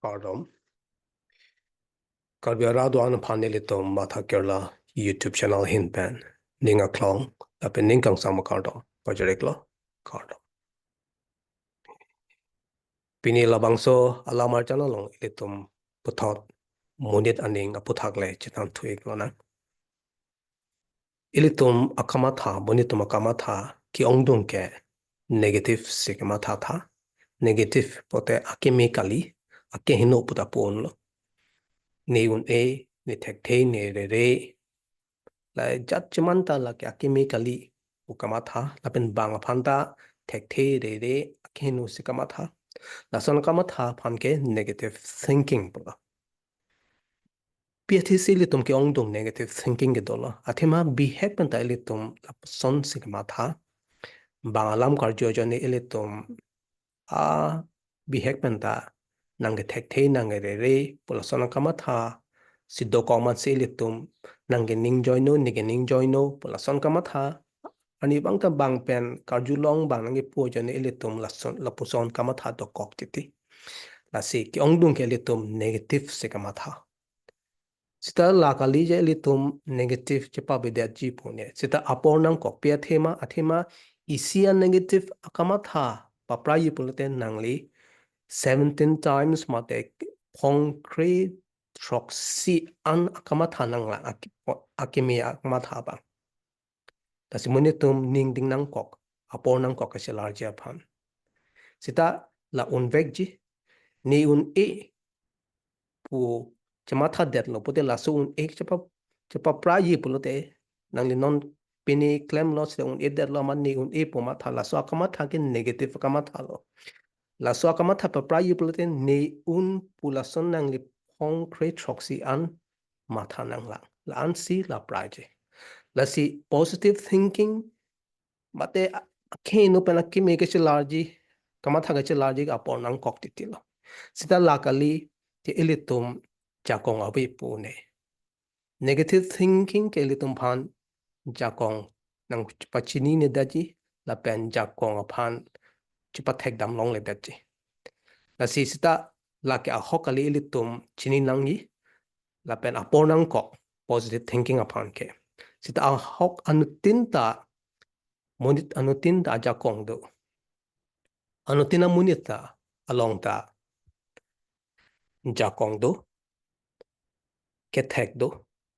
Pardon. Karbiarado an panelito matha kerla YouTube channel hinpan ninga klong ape ningkang sama kardo pajareklo kardo. Pini labangso alamar channel long ilitum puthot munit aning aputhak le chitan thuik lona. Ilitum akamatha bonitum akamatha ki ongdung ke negative sikamatha tha negative pote akimikali akehino putapon lo. Neun ni thekte ne re lại chắc chắn là cái mi cái li ukamata là bên bang phanta thek the re kenu sikamata là son kamata phan ke negative thinking bula PTC li tum ke ong dong negative thinking ke dola athema behave pen ta li tum la son sikamata bangalam karjo jone li tum a behave pen ta nang ke thek the nang re pula son kamata siddo komat se li tum nang ke ning joino ni ke ning joino pula son kamata ani bang ta bang pen karjulong bang ngi po jone elitum la puson kamatha to kok titi la si ki ongdung ke elitum negative se kamatha sita la kali je elitum negative che pa be ji pone sita apor nang kok pia thema athema isia negative akamatha papra yi pulte nangli 17 times mate concrete troxy an akamatha nang la akimia akamatha ba ta simone tum ning ding nang kok apor nang kok ka large phan sita la un vek ji ni un e pu chama tha det lo pote la so un e chapa pra yi pu lo te nang li non pini claim loss de un e det lo man ni un e pu ma tha la so ka ma tha ke negative ka ma tha lo la so ka ma tha pa pra yi pu lo te ni un pu la son nang li concrete troxy an ma tha nang la an si la pra je la si positive thinking mate ke no pena ki me ke large kama thaga che large ga por nang kok ti tilo sita lakali ti elitum jakong awi pu ne negative thinking ke elitum phan jakong nang pachini ne daji la pen jakong phan chipa thek dam long le daji la si sita la ke a hokali elitum chini nang yi la pen a por nang kok positive thinking upon ke sita a hok anutin ta monit anutin ta jakong do anutina munita along ta jakong do kethek do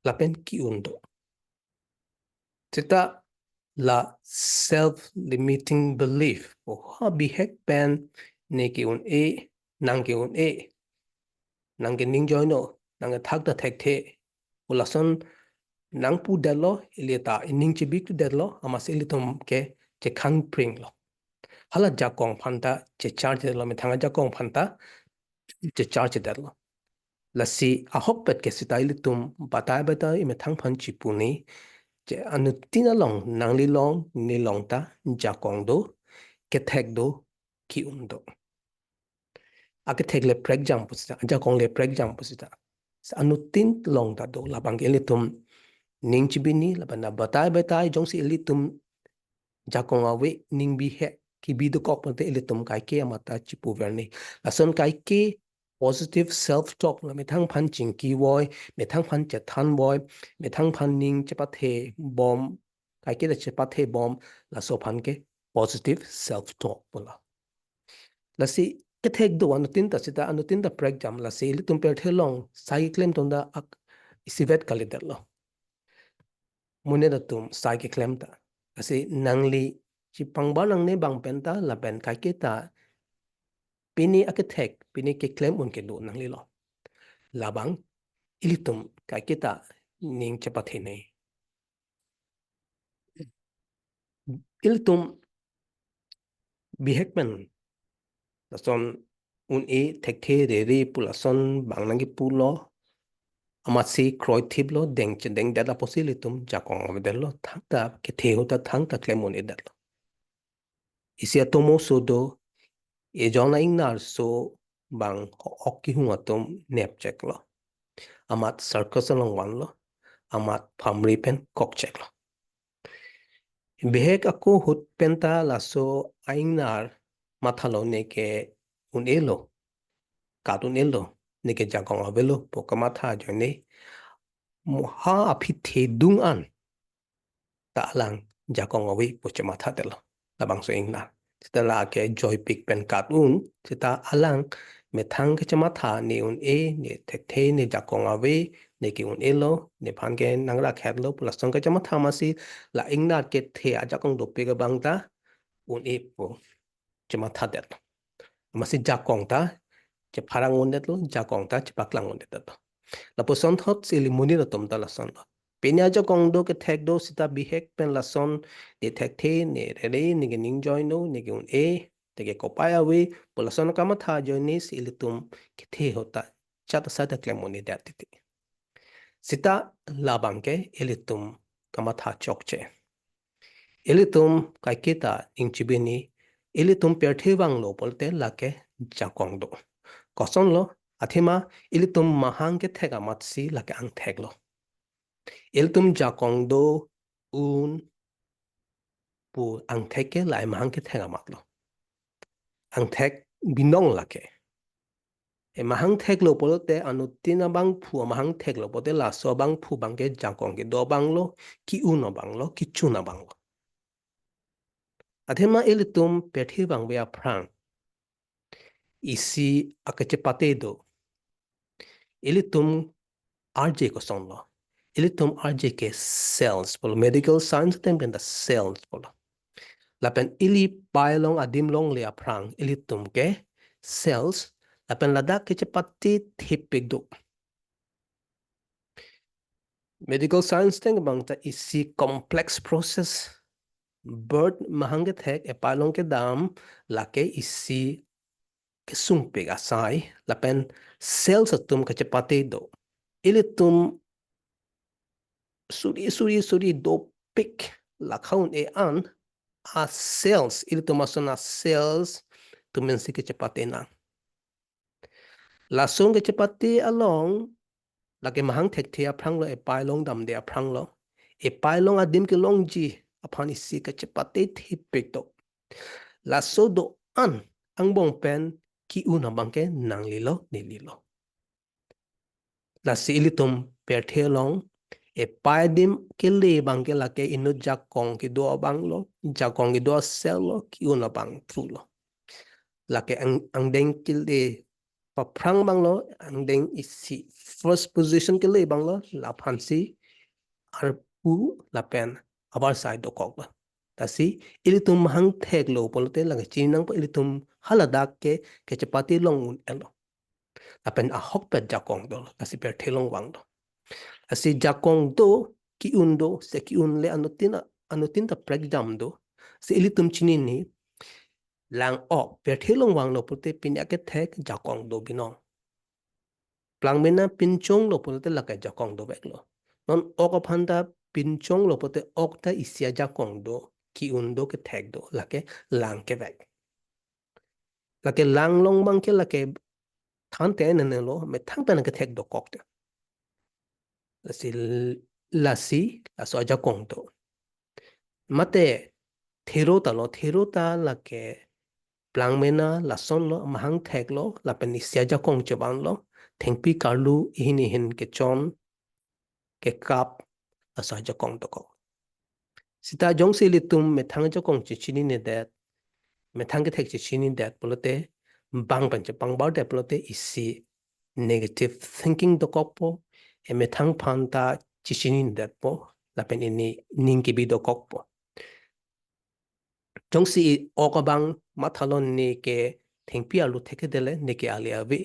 lapen kiun do tita la self limiting belief o ha bihek pen ne kiun e nang kiun e nang ke ning joino nang thak da thek the ulason nang pu delo ileta ning chibik tu delo amasilitum ke che khang pring lo hala jakong phanta che charge lo me thanga jakong phanta che charge delo la si ahok pet ke sitaili tum batai me thang phan chipuni che anu tina long nangli long ni long ta jakong do ke thek do ki do ake thek le prek jam pusita jakong le prek jam pusita anu tin long ta do la bangeli tum ning chibini la bana batai jong si eli tum jakong awe ning bi he ki bi do kok pante eli tum kai ke amata chipu verni la son kai ke positive self talk la me thang phan ching ki boy me thang phan che than boy me thang phan ning che pa the bom kai ke che pa the bom la so phan ke positive self talk bola la si ke thek do anu tin ta sita anu tin da prek jam la si li tum per the long sai claim ton da ak isivet kalidar lo mune da tum sai ke claim ta asi nangli chi pangba nang ne bang penta la ben kai ke ta pini architect pini ke claim un ke do nang li lo labang ilitum kai kita ning chapathe nei ilitum bihekman la son un e thekhe re pula son bang nang ki pulo amasi kroi thip lo deng chen deng da posilitum jakong of de lo thang ta ke the ho ta thang ta claim un e da lo isia tomo so do e jona ing nar so bang okki hu atom nep check lo amat circus along one lo amat phamri pen kok check lo behek ako hut penta laso aingnar mathalo ne ke un elo cartoon elo ni ke jakong avelo pokamata jone ha api the dung an ta lang jakong awi pochamata telo labang so ingna setelah ke joy pick pen cartoon kita alang metang ke chamata ni un e ni the ni jakong awi ni ki un elo ni phan ke nangra khatlo plus song ke chamata masi la ingna ke the a jakong do pe ga bangta un e po chamata det masi jakong ta che pharang un det lo jakong ta che paklang un det la poson thot si limuni la tom ta la son penya jo kong do ke thek do sita bihek pen la son de thek the ne re ni ke ning join no ni ke un e te ke kopaya we pola son kama tha jo ni si litum ke the hota chat sa ta klemoni da ti sita labang ke elitum kama tha chokche elitum kai kita ing chibini elitum per the wang lo polte la ke jakong do koson lo athima elitum mahang ke thega matsi la ke ang thek lo elitum jakong do un pu ang thek ke lai mahang ke thega mat lo ang thek binong la ke e mahang thek lo polote anutina bang phu mahang thek lo pote la so bang phu bang ke jakong ke do bang lo ki uno bang lo ki chuna bang lo athema elitum pethi bang bea prang isi akache do elitum RJ ko son lo elitum RJ ke cells polo medical science tem den da cells polo lapen ili pailong adim long le aprang elitum ke cells lapen lada ke chepati thipik do medical science tem bang ta isi complex process bird mahange thek e pailong ke dam lake isi ke sung pek asai lapen cells atum ke chepati do elitum suri do pik lakaun e an a cells elitum asona cells tumensi ke chepati na lasung ke chepati along lake mahang thek thea prang lo e pai long dam de prang lo e pai long adim ke long ji apani si ke chepati thi pik to laso do an ang bong pen ki una bangke nang lilo ni lilo la si elitum per the long e pai dim ke le bangke lake inu jakong ki do bang lo jakong ki do sel lo ki una bang tru lo lake ang deng kil de pa prang bang lo ang deng isi first position ke le bang lo la phansi ar pu la pen abar side do kok ta si ilitum hang thek lo polte la chinang pa ilitum haladak ke chapati long un elo la pen a hok pet jakong do la si per thelong wang do asi jakong do ki un do se ki un le anutin ta prek jam do si ilitum chini ni lang ok per thelong wang lo pote pinya ke thek jakong do binong plang mena pinchong lo pote la ka jakong do bek lo non ok phanda pinchong lo pote ok ta isya jakong do ki un do ke thek do la ke lang ke bek la ke lang long bang ke la ke than te ne lo me thang pe na ke thek do kok te la si la so jakong do mate thero ta la ke plang mena la son lo mahang thek lo la pen isya jakong choban lo thengpi karlu hin ke chon ke kap la so jakong do ko sita jong se litum me thang jakong chi chini ne dat me thang ke thek chi chini dat polote bang ban che bang bar de polote isi negative thinking do kokpo e me thang phan ta chi chini dat po la pen ini ning ke bi do kokpo jong si okabang mathalon ne ke thengpi alu theke dele ne ke ali avi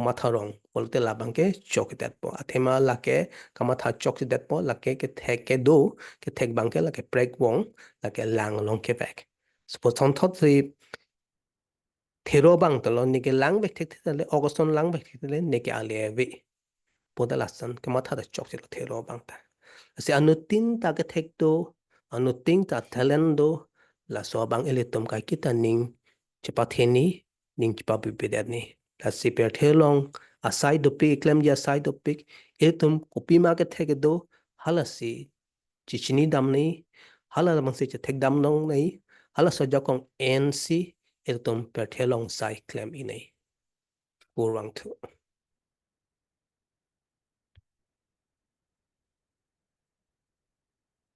matharong polote labang ke chok dat po athema la ke kamatha chok dat po la ke thek ke do ke thek bang ke la ke prek wong la ke lang long ke back suppose thon thot si thero bang talo ni ke lang bek thek thele auguston lang bek thek thele ne ke ali avi poda lasan ke matha da chok si thero bang ta si anutin ta ke thek do anutin ta talent do la so bang elitum kai kita ning chepa theni ning chepa bibedani la si per thelong asai do pe klem ya asai do pe elitum kopi ma ke thek do halasi chichini dam nei hala mang se che thek dam nong nei hala so jakong nc elitum per thelong sai klem inei purwang thu.